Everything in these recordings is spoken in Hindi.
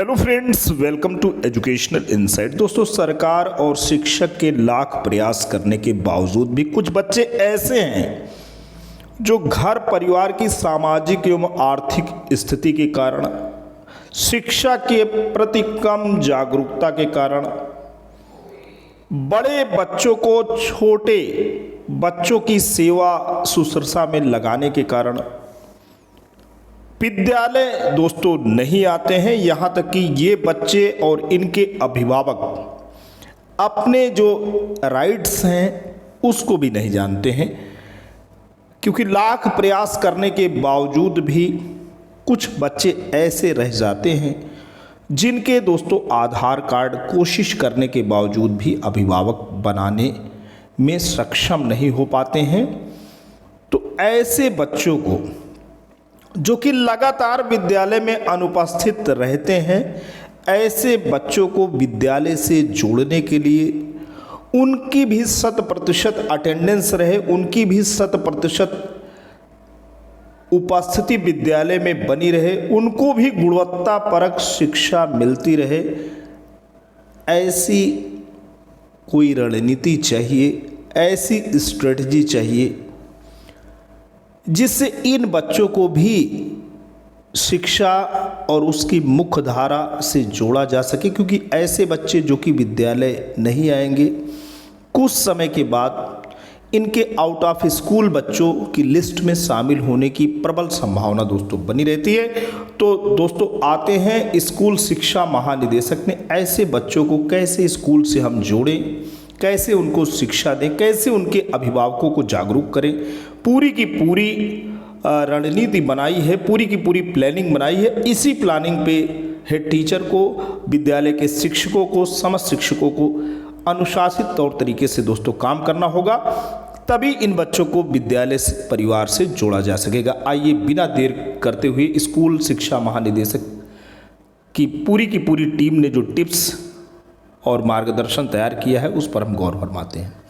Hello friends, welcome to educational insight. दोस्तों, सरकार और शिक्षक के लाख प्रयास करने के बावजूद भी कुछ बच्चे ऐसे हैं जो घर परिवार की सामाजिक एवं आर्थिक स्थिति के कारण, शिक्षा के प्रति कम जागरूकता के कारण, बड़े बच्चों को छोटे बच्चों की सेवा शुश्रूषा में लगाने के कारण विद्यालय दोस्तों नहीं आते हैं। यहाँ तक कि ये बच्चे और इनके अभिभावक अपने जो राइट्स हैं उसको भी नहीं जानते हैं, क्योंकि लाख प्रयास करने के बावजूद भी कुछ बच्चे ऐसे रह जाते हैं जिनके दोस्तों आधार कार्ड कोशिश करने के बावजूद भी अभिभावक बनाने में सक्षम नहीं हो पाते हैं। तो ऐसे बच्चों को जो कि लगातार विद्यालय में अनुपस्थित रहते हैं, ऐसे बच्चों को विद्यालय से जोड़ने के लिए, उनकी भी 100% अटेंडेंस रहे, उनकी भी 100% उपस्थिति विद्यालय में बनी रहे, उनको भी गुणवत्तापरक शिक्षा मिलती रहे, ऐसी कोई रणनीति चाहिए, ऐसी स्ट्रेटजी चाहिए जिससे इन बच्चों को भी शिक्षा और उसकी मुख्य धारा से जोड़ा जा सके। क्योंकि ऐसे बच्चे जो कि विद्यालय नहीं आएंगे, कुछ समय के बाद इनके आउट ऑफ स्कूल बच्चों की लिस्ट में शामिल होने की प्रबल संभावना दोस्तों बनी रहती है। तो दोस्तों, आते हैं स्कूल शिक्षा महानिदेशक ने ऐसे बच्चों को कैसे स्कूल से हम जोड़ें, कैसे उनको शिक्षा दें, कैसे उनके अभिभावकों को जागरूक करें। पूरी की पूरी रणनीति बनाई है, पूरी की पूरी प्लानिंग बनाई है। इसी प्लानिंग पे हेड टीचर को, विद्यालय के शिक्षकों को, समस्त शिक्षकों को अनुशासित तौर तरीके से दोस्तों काम करना होगा, तभी इन बच्चों को विद्यालय से, परिवार से जोड़ा जा सकेगा। आइए बिना देर करते हुए स्कूल शिक्षा महानिदेशक की पूरी टीम ने जो टिप्स और मार्गदर्शन तैयार किया है उस पर हम गौर फरमाते हैं।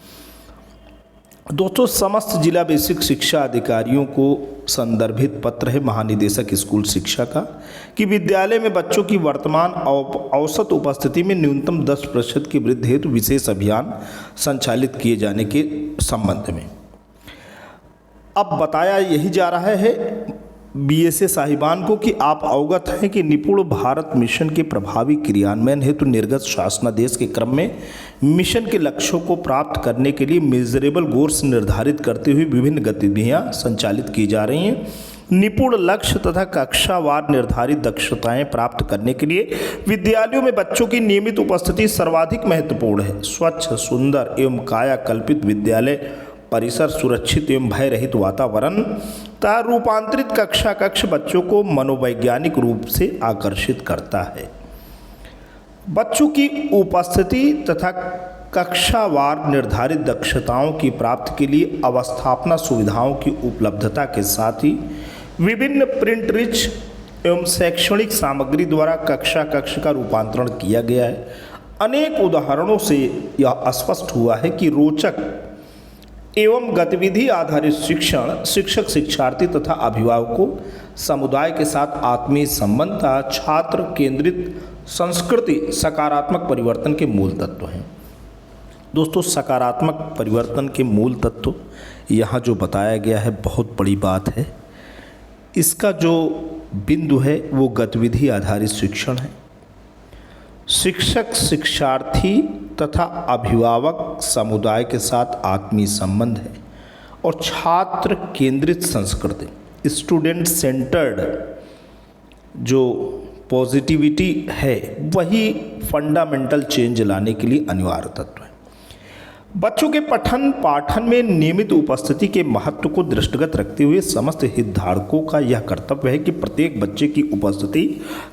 दोस्तों, समस्त जिला बेसिक शिक्षा अधिकारियों को संदर्भित पत्र है महानिदेशक स्कूल शिक्षा का कि विद्यालय में बच्चों की वर्तमान औसत उपस्थिति में न्यूनतम 10% की वृद्धि हेतु विशेष अभियान संचालित किए जाने के संबंध में। अब बताया यही जा रहा है बीएसए साहिबान को कि आप अवगत हैं कि निपुण भारत मिशन के प्रभावी क्रियान्वयन हेतु निर्गत शासनादेश के क्रम में मिशन के लक्ष्यों को प्राप्त करने के लिए मेजरेबल गोल्स निर्धारित करते हुए विभिन्न गतिविधियां संचालित की जा रही हैं। निपुण लक्ष्य तथा कक्षावार निर्धारित दक्षताएं प्राप्त करने के लिए विद्यालयों में बच्चों की नियमित उपस्थिति सर्वाधिक महत्वपूर्ण है। स्वच्छ, सुंदर एवं काया कल्पित विद्यालय परिसर, सुरक्षित एवं भय रहित वातावरण तथा रूपांतरित कक्ष बच्चों को मनोवैज्ञानिक रूप से आकर्षित करता है। बच्चों की उपस्थिति तथा कक्षावार निर्धारित दक्षताओं की प्राप्ति के लिए अवस्थापना सुविधाओं की उपलब्धता के साथ ही विभिन्न प्रिंट रिच एवं शैक्षणिक सामग्री द्वारा कक्ष का रूपांतरण किया गया है। अनेक उदाहरणों से यह स्पष्ट हुआ है कि रोचक एवं गतिविधि आधारित शिक्षण शिक्षक, शिक्षार्थी तथा अभिभावकों, समुदाय के साथ आत्मीय संबंध तथा छात्र केंद्रित संस्कृति सकारात्मक परिवर्तन के मूल तत्व हैं। दोस्तों, सकारात्मक परिवर्तन के मूल तत्व यहाँ जो बताया गया है बहुत बड़ी बात है। इसका जो बिंदु है वो गतिविधि आधारित शिक्षण है। शिक्षक, शिक्षार्थी तथा अभिभावक समुदाय के साथ आत्मीय संबंध है और छात्र केंद्रित संस्कृति, स्टूडेंट सेंटर्ड जो पॉजिटिविटी है, वही फंडामेंटल चेंज लाने के लिए अनिवार्य तत्व है। बच्चों के पठन पाठन में नियमित उपस्थिति के महत्व को दृष्टिगत रखते हुए समस्त हितधारकों का यह कर्तव्य है कि प्रत्येक बच्चे की उपस्थिति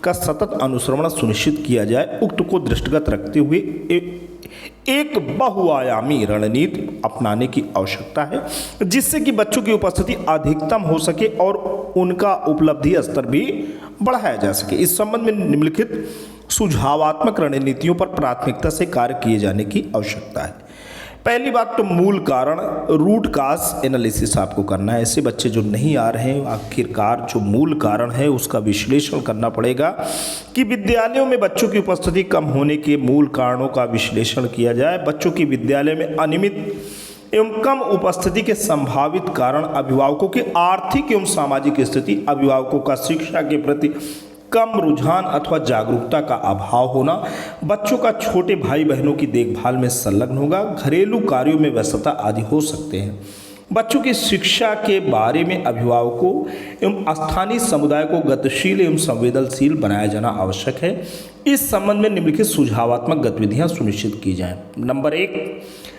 का सतत अनुश्रवण सुनिश्चित किया जाए। उक्त को दृष्टिगत रखते हुए एक बहुआयामी रणनीति अपनाने की आवश्यकता है, जिससे कि बच्चों की उपस्थिति अधिकतम हो सके और उनका उपलब्धि स्तर भी बढ़ाया जा सके। इस संबंध में निम्नलिखित सुझावात्मक रणनीतियों पर प्राथमिकता से कार्य किए जाने की आवश्यकता है। पहली बात तो मूल कारण, रूट काज एनालिसिस आपको करना है। ऐसे बच्चे जो नहीं आ रहे हैं, आखिरकार जो मूल कारण है उसका विश्लेषण करना पड़ेगा कि विद्यालयों में बच्चों की उपस्थिति कम होने के मूल कारणों का विश्लेषण किया जाए। बच्चों की विद्यालय में अनियमित एवं कम उपस्थिति के संभावित कारण अभिभावकों की आर्थिक एवं सामाजिक स्थिति, अभिभावकों का शिक्षा के प्रति कम रुझान अथवा जागरूकता का अभाव होना, बच्चों का छोटे भाई बहनों की देखभाल में संलग्न होगा, घरेलू कार्यों में व्यस्तता आदि हो सकते हैं। बच्चों की शिक्षा के बारे में अभिभावकों एवं स्थानीय समुदाय को गतिशील एवं संवेदनशील बनाया जाना आवश्यक है। इस संबंध में निम्नलिखित सुझावात्मक गतिविधियां सुनिश्चित की जाएं। नंबर 1,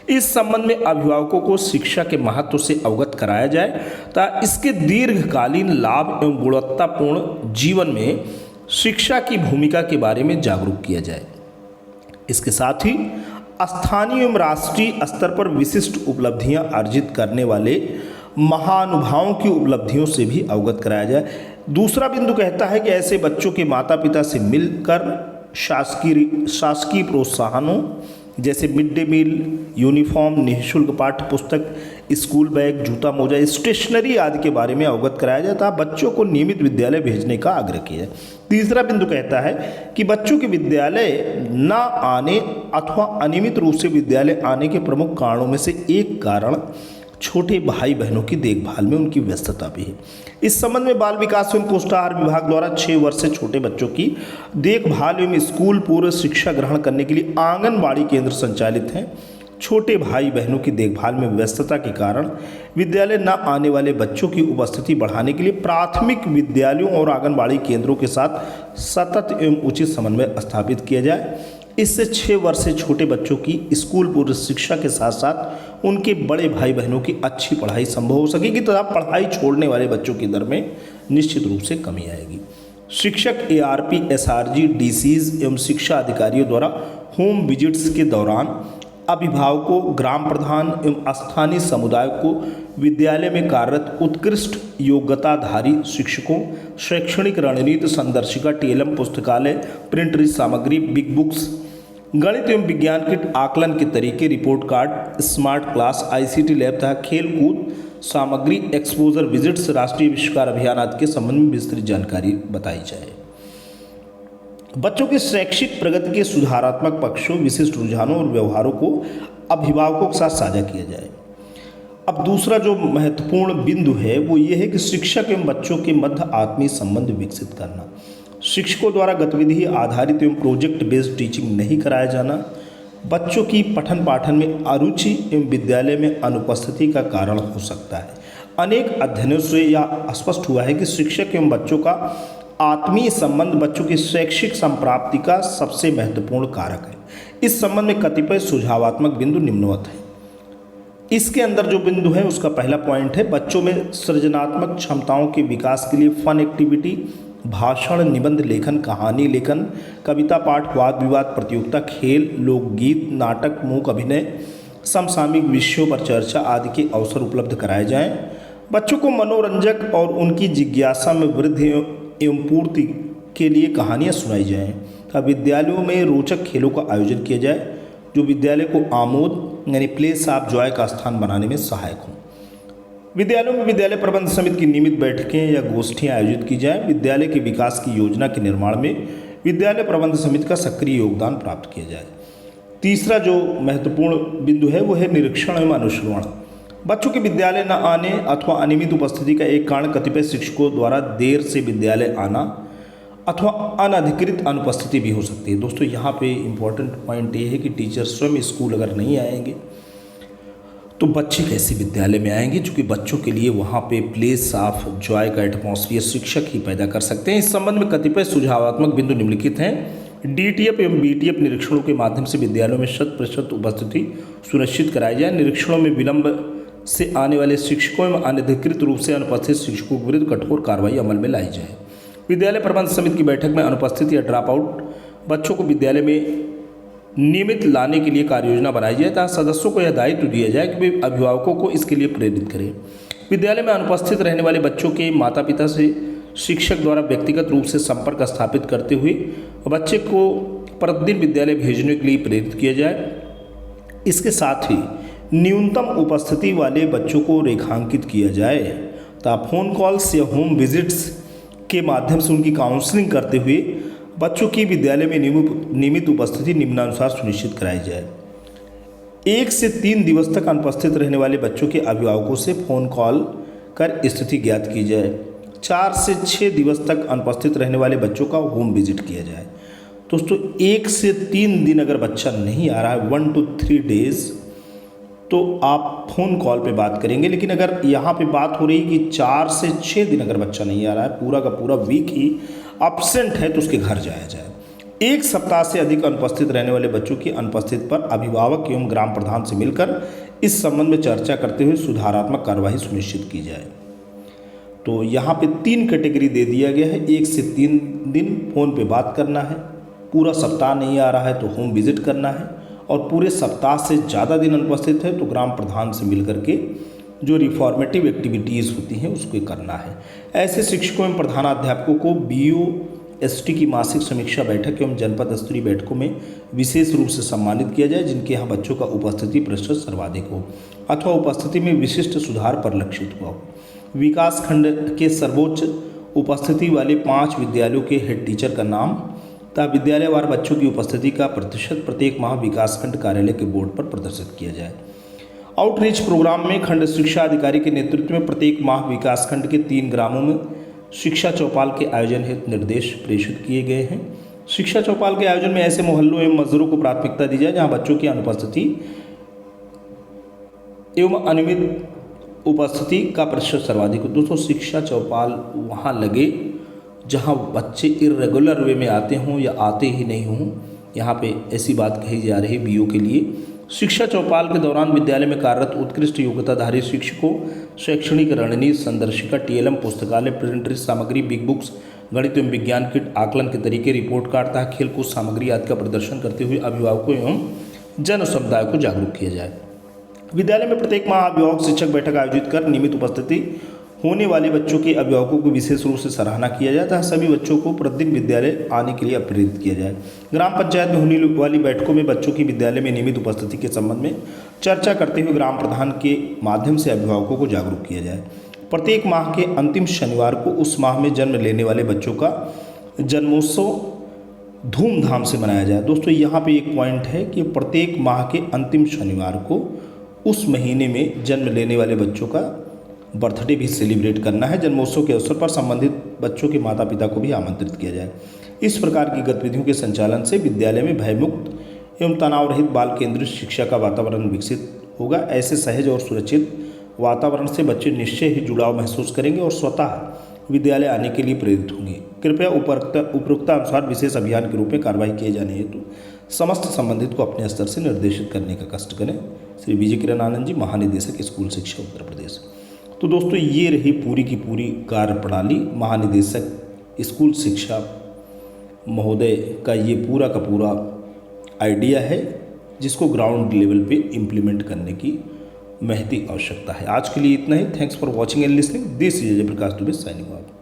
इस संबंध में अभिभावकों को शिक्षा के महत्व से अवगत कराया जाए तथा इसके दीर्घकालीन लाभ एवं गुणवत्तापूर्ण जीवन में शिक्षा की भूमिका के बारे में जागरूक किया जाए। इसके साथ ही स्थानीय एवं राष्ट्रीय स्तर पर विशिष्ट उपलब्धियां अर्जित करने वाले महानुभावों की उपलब्धियों से भी अवगत कराया जाए। दूसरा बिंदु कहता है कि ऐसे बच्चों के माता पिता से मिलकर शासकीय प्रोत्साहनों जैसे मिड डे मील, यूनिफॉर्म, निःशुल्क पाठ्य पुस्तक, स्कूल बैग, जूता मोजा, स्टेशनरी आदि के बारे में अवगत कराया जाता, बच्चों को नियमित विद्यालय भेजने का आग्रह किया जाए। तीसरा बिंदु कहता है कि बच्चों के विद्यालय न आने अथवा अनियमित रूप से विद्यालय आने के प्रमुख कारणों में से एक कारण छोटे भाई बहनों की देखभाल में उनकी व्यस्तता भी है। इस संबंध में बाल विकास एवं पुष्टाहार विभाग द्वारा 6 वर्ष से छोटे बच्चों की देखभाल एवं स्कूल पूर्व शिक्षा ग्रहण करने के लिए आंगनबाड़ी केंद्र संचालित हैं। छोटे भाई बहनों की देखभाल में व्यस्तता के कारण विद्यालय न आने वाले बच्चों की उपस्थिति बढ़ाने के लिए प्राथमिक विद्यालयों और आंगनबाड़ी केंद्रों के साथ सतत एवं उचित समन्वय स्थापित किया जाए। इससे 6 वर्ष से छोटे बच्चों की स्कूल पूर्व शिक्षा के साथ साथ उनके बड़े भाई बहनों की अच्छी पढ़ाई संभव हो सकेगी तथा पढ़ाई छोड़ने वाले बच्चों की दर में निश्चित रूप से कमी आएगी। शिक्षक ARP, SRG, DCs एवं शिक्षा अधिकारियों द्वारा होम विजिट्स के दौरान अभिभावकों, ग्राम प्रधान एवं स्थानीय समुदाय को विद्यालय में कार्यरत उत्कृष्ट योग्यताधारी शिक्षकों, शैक्षणिक रणनीति संदर्शिका, TLM पुस्तकालय, प्रिंट सामग्री, बिग बुक्स, गणित एवं विज्ञान किट, आकलन के तरीके, report card, smart class, ICT lab तथा खेल कूद सामग्री, एक्सपोजर विजिट्स, राष्ट्रीय आविष्कार अभियान आदि के संबंध में विस्तृत जानकारी बताई जाए। बच्चों की शैक्षिक प्रगति के सुधारात्मक पक्षों, विशिष्ट रुझानों और व्यवहारों को अभिभावकों के साथ साझा किया जाए। अब दूसरा जो महत्वपूर्ण बिंदु है वो ये है कि शिक्षक एवं बच्चों के मध्य आत्मीय संबंध विकसित करना। शिक्षकों द्वारा गतिविधि आधारित एवं प्रोजेक्ट बेस्ड टीचिंग नहीं कराया जाना बच्चों की पठन पाठन में अरुचि एवं विद्यालय में अनुपस्थिति का कारण हो सकता है। अनेक अध्ययनों से यह स्पष्ट हुआ है कि शिक्षक एवं बच्चों का आत्मीय संबंध बच्चों की शैक्षिक संप्राप्ति का सबसे महत्वपूर्ण कारक है। इस संबंध में कतिपय सुझावात्मक बिंदु निम्नवत हैं। इसके अंदर जो बिंदु है उसका पहला पॉइंट है बच्चों में सृजनात्मक क्षमताओं के विकास के लिए फन एक्टिविटी, भाषण, निबंध लेखन, कहानी लेखन, कविता पाठ, वाद विवाद प्रतियोगिता, खेल, लोकगीत, नाटक, मूक अभिनय, समसामयिक विषयों पर चर्चा आदि के अवसर उपलब्ध कराए जाएं। बच्चों को मनोरंजक और उनकी जिज्ञासा में वृद्धि एवं पूर्ति के लिए कहानियाँ सुनाई जाएँ तथा विद्यालयों में रोचक खेलों का आयोजन किया जाए जो विद्यालय को आमोद यानी प्लेस ऑफ जॉय का स्थान बनाने में सहायक हों। विद्यालयों में विद्यालय प्रबंध समिति की नियमित बैठकें या गोष्ठियाँ आयोजित की जाएं। विद्यालय के विकास की योजना के निर्माण में विद्यालय प्रबंध समिति का सक्रिय योगदान प्राप्त किया जाए। तीसरा जो महत्वपूर्ण बिंदु है वो है निरीक्षण एवं अनुश्रवण। बच्चों के विद्यालय न आने अथवा अनियमित उपस्थिति का एक कारण कतिपय शिक्षकों द्वारा देर से विद्यालय आना अथवा अनधिकृत अनुपस्थिति भी हो सकती है। दोस्तों यहाँ पे इम्पोर्टेंट पॉइंट ये है कि टीचर स्वयं स्कूल अगर नहीं आएंगे तो बच्चे कैसे विद्यालय में आएंगे, क्योंकि बच्चों के लिए वहाँ पे प्लेस ऑफ जॉय का एटमॉस्फियर शिक्षक ही पैदा कर सकते हैं। इस संबंध में कतिपय सुझावात्मक बिंदु निम्नलिखित हैं। DTF एवं BTF निरीक्षणों के माध्यम से विद्यालयों में 100% उपस्थिति सुनिश्चित कराई जाए। निरीक्षणों में विलंब से आने वाले शिक्षकों एवं अनधिकृत रूप से अनुपस्थित शिक्षकों के विरुद्ध कठोर कार्रवाई अमल में लाई जाए। विद्यालय प्रबंध समिति की बैठक में अनुपस्थित या ड्रॉप आउट बच्चों को विद्यालय में नियमित लाने के लिए कार्य योजना बनाई जाए तथा सदस्यों को यह दायित्व दिया जाए कि वे अभिभावकों को इसके लिए प्रेरित करें। विद्यालय में अनुपस्थित रहने वाले बच्चों के माता पिता से शिक्षक द्वारा व्यक्तिगत रूप से संपर्क स्थापित करते हुए बच्चे को प्रतिदिन विद्यालय भेजने के लिए प्रेरित किया जाए। इसके साथ ही न्यूनतम उपस्थिति वाले बच्चों को रेखांकित किया जाए तथा फ़ोन कॉल्स या होम विजिट्स के माध्यम से उनकी काउंसलिंग करते हुए बच्चों की विद्यालय में नियमित उपस्थिति निम्नानुसार सुनिश्चित कराई जाए। 1 से 3 दिवस तक अनुपस्थित रहने वाले बच्चों के अभिभावकों से फ़ोन कॉल कर स्थिति ज्ञात की जाए। 4 से 6 दिवस तक अनुपस्थित रहने वाले बच्चों का होम विजिट किया जाए। दोस्तों 1 से 3 दिन अगर बच्चा नहीं आ रहा है, 1 to 3 डेज़, तो आप फ़ोन कॉल पे बात करेंगे। लेकिन अगर यहाँ पे बात हो रही कि 4 से 6 दिन अगर बच्चा नहीं आ रहा है, पूरा का पूरा वीक ही एब्सेंट है, तो उसके घर जाया जाए। 1 सप्ताह से अधिक अनुपस्थित रहने वाले बच्चों की अनुपस्थिति पर अभिभावक एवं ग्राम प्रधान से मिलकर इस संबंध में चर्चा करते हुए सुधारात्मक कार्यवाही सुनिश्चित की जाए। तो यहाँ पे 3 कैटेगरी दे दिया गया है। 1 से 3 दिन फ़ोन पे बात करना है, पूरा सप्ताह नहीं आ रहा है तो होम विजिट करना है, और पूरे सप्ताह से ज़्यादा दिन अनुपस्थित है तो ग्राम प्रधान से मिलकर के जो रिफॉर्मेटिव एक्टिविटीज़ होती हैं उसको करना है। ऐसे शिक्षकों एवं प्रधानाध्यापकों को BOST की मासिक समीक्षा बैठक एवं जनपद स्तरीय बैठकों में विशेष रूप से सम्मानित किया जाए, जिनके यहाँ बच्चों का उपस्थिति प्रतिशत सर्वाधिक हो अथवा उपस्थिति में विशिष्ट सुधार परिलक्षित हुआ हो। विकास खंड के सर्वोच्च उपस्थिति वाले 5 विद्यालयों के हेड टीचर का नाम तथा विद्यालयवार बच्चों की उपस्थिति का प्रतिशत प्रत्येक माह विकासखंड कार्यालय के बोर्ड पर प्रदर्शित किया जाए। आउटरीच प्रोग्राम में खंड शिक्षा अधिकारी के नेतृत्व में प्रत्येक माह विकासखंड के 3 ग्रामों में शिक्षा चौपाल के आयोजन हेतु निर्देश प्रेषित किए गए हैं। शिक्षा चौपाल के आयोजन में ऐसे मोहल्लों एवं मजदूरों को प्राथमिकता दी जाए जहां बच्चों की अनुपस्थिति एवं अनियमित उपस्थिति का प्रतिशत सर्वाधिक हो। दोस्तों शिक्षा चौपाल वहाँ लगे जहाँ बच्चे इरेगुलर वे में आते हों या आते ही नहीं हों। यहाँ पे ऐसी बात कही जा रही है BO के लिए। शिक्षा चौपाल के दौरान विद्यालय में कार्यरत उत्कृष्ट योग्यताधारी शिक्षकों शैक्षणिक रणनीति, संदर्शिका, TLM, पुस्तकालय, प्रिंटरी सामग्री, बिग बुक्स, गणित एवं विज्ञान किट, आकलन के तरीके, रिपोर्ट कार्ड तथा खेलकूद सामग्री आदि का प्रदर्शन करते हुए अभिभावकों एवं जन समुदाय को जागरूक किया जाए। विद्यालय में प्रत्येक माह अभिभावक शिक्षक बैठक आयोजित कर नियमित उपस्थिति होने वाले बच्चों के अभिभावकों को विशेष रूप से सराहना किया जाता है। सभी बच्चों को प्रतिदिन विद्यालय आने के लिए प्रेरित किया जाए। ग्राम पंचायत में होने वाली बैठकों में बच्चों की विद्यालय में नियमित उपस्थिति के संबंध में चर्चा करते हुए ग्राम प्रधान के माध्यम से अभिभावकों को जागरूक किया जाए। प्रत्येक माह के अंतिम शनिवार को उस माह में जन्म लेने वाले बच्चों का जन्मोत्सव धूमधाम से मनाया जाए। दोस्तों यहाँ पे एक पॉइंट है कि प्रत्येक माह के अंतिम शनिवार को उस महीने में जन्म लेने वाले बच्चों का बर्थडे भी सेलिब्रेट करना है। जन्मोत्सव के अवसर पर संबंधित बच्चों के माता पिता को भी आमंत्रित किया जाए। इस प्रकार की गतिविधियों के संचालन से विद्यालय में भयमुक्त एवं तनाव रहित बाल केंद्रित शिक्षा का वातावरण विकसित होगा। ऐसे सहज और सुरक्षित वातावरण से बच्चे निश्चय ही जुड़ाव महसूस करेंगे और स्वतः विद्यालय आने के लिए प्रेरित होंगे। कृपया उपरोक्त अनुसार विशेष अभियान के रूप में कार्रवाई किए जाने हेतु समस्त संबंधित को अपने स्तर से निर्देशित करने का कष्ट करें। श्री विजय किरण आनंद जी, महानिदेशक स्कूल शिक्षा उत्तर प्रदेश। तो दोस्तों ये रही पूरी की पूरी कार्यप्रणाली। महानिदेशक स्कूल शिक्षा महोदय का ये पूरा का पूरा आइडिया है, जिसको ग्राउंड लेवल पे इम्प्लीमेंट करने की महती आवश्यकता है। आज के लिए इतना ही। Thanks for watching and listening. This is Jayprakash Dubey signing of.